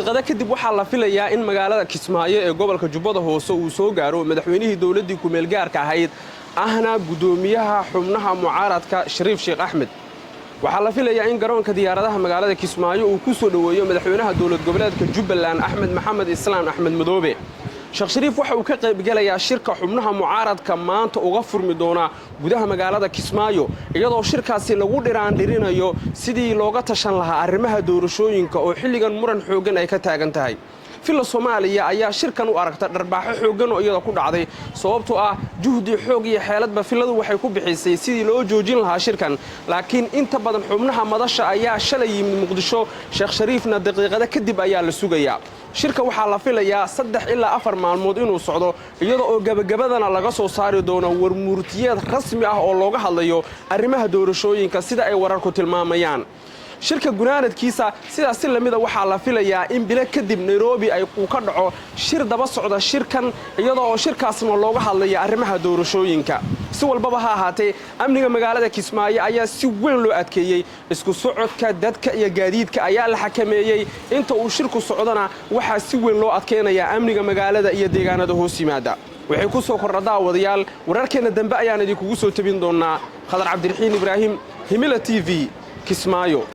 daqiiqada kadib waxaa la filayaa in magaalada Kismaayo ee gobolka Jubbada Hoose uu soo gaaro madaxweynihii dawladda ku meel gaarka ahayd ahna gudoomiyaha xubnaha mucaaradka Shariif Sheekh Axmed. waxaa la filayaa in garoonka diyaaradaha magaalada Kismaayo uu ku soo dhaweeyo madaxweynaha dawlad goboleedka Jubbaland Axmed Maxamed Islaan Axmed Madoobe. Sheekh Shariif waxa uu ka qayb galayaa shirka xubnaha mucaaradka maanta uga furmi doona gudaha magaalada Kismaayo iyadoo shirkaasi lagu dhiraandhirinayo sidii looga tashan lahaa arrimaha doorashooyinka oo xilligan muran xoogan ay ka taagan tahay. filla Soomaaliya ayaa shirkan u aragta dharbaaxo xoogan oo iyada ku dhacday sababtoo ah juhdi xoog iyo xeeladba filladu waxay ku bixisay sidii loo joojin lahaa shirkan laakiin inta badan xubnaha madasha ayaa shalay yimid Muqdisho Sheekh Shariifna daqiiqada kadib ayaa la sugayaa. shirka waxaa la filayaa 3 ilaa 4 maalmood inuu socdo iyada oo gabagabadana laga soo saari doono warmurtiyeed rasmi ah oo looga hadlayo arrimaha doorashooyinka sida ay wararku tilmaamayaan. shirka gunaanadkiisa sidaas si lamida waxaa la filayaa in bilo kadib Nairobi ay ka dhaco shir daba socda shirkan iyada oo shirkaasna looga hadlayo arrimaha doorashooyinka. si walbaba ha ahaatee amniga magaalada Kismaayo ayaa si weyn loo adkeeyay isku socodka dadka iyo gaadiidka ayaa la xakameeyay inta uu shirku socdana waxaa si weyn loo adkeenayaa amniga magaalada iyo deegaanada hoos yimaada. waxay ku soo kordhaa wadayaal wararkeena dambe ayaan idinku soo tabin doonaa. Khadar Cabdiraxiin Ibraahim Himila TV Kismaayo.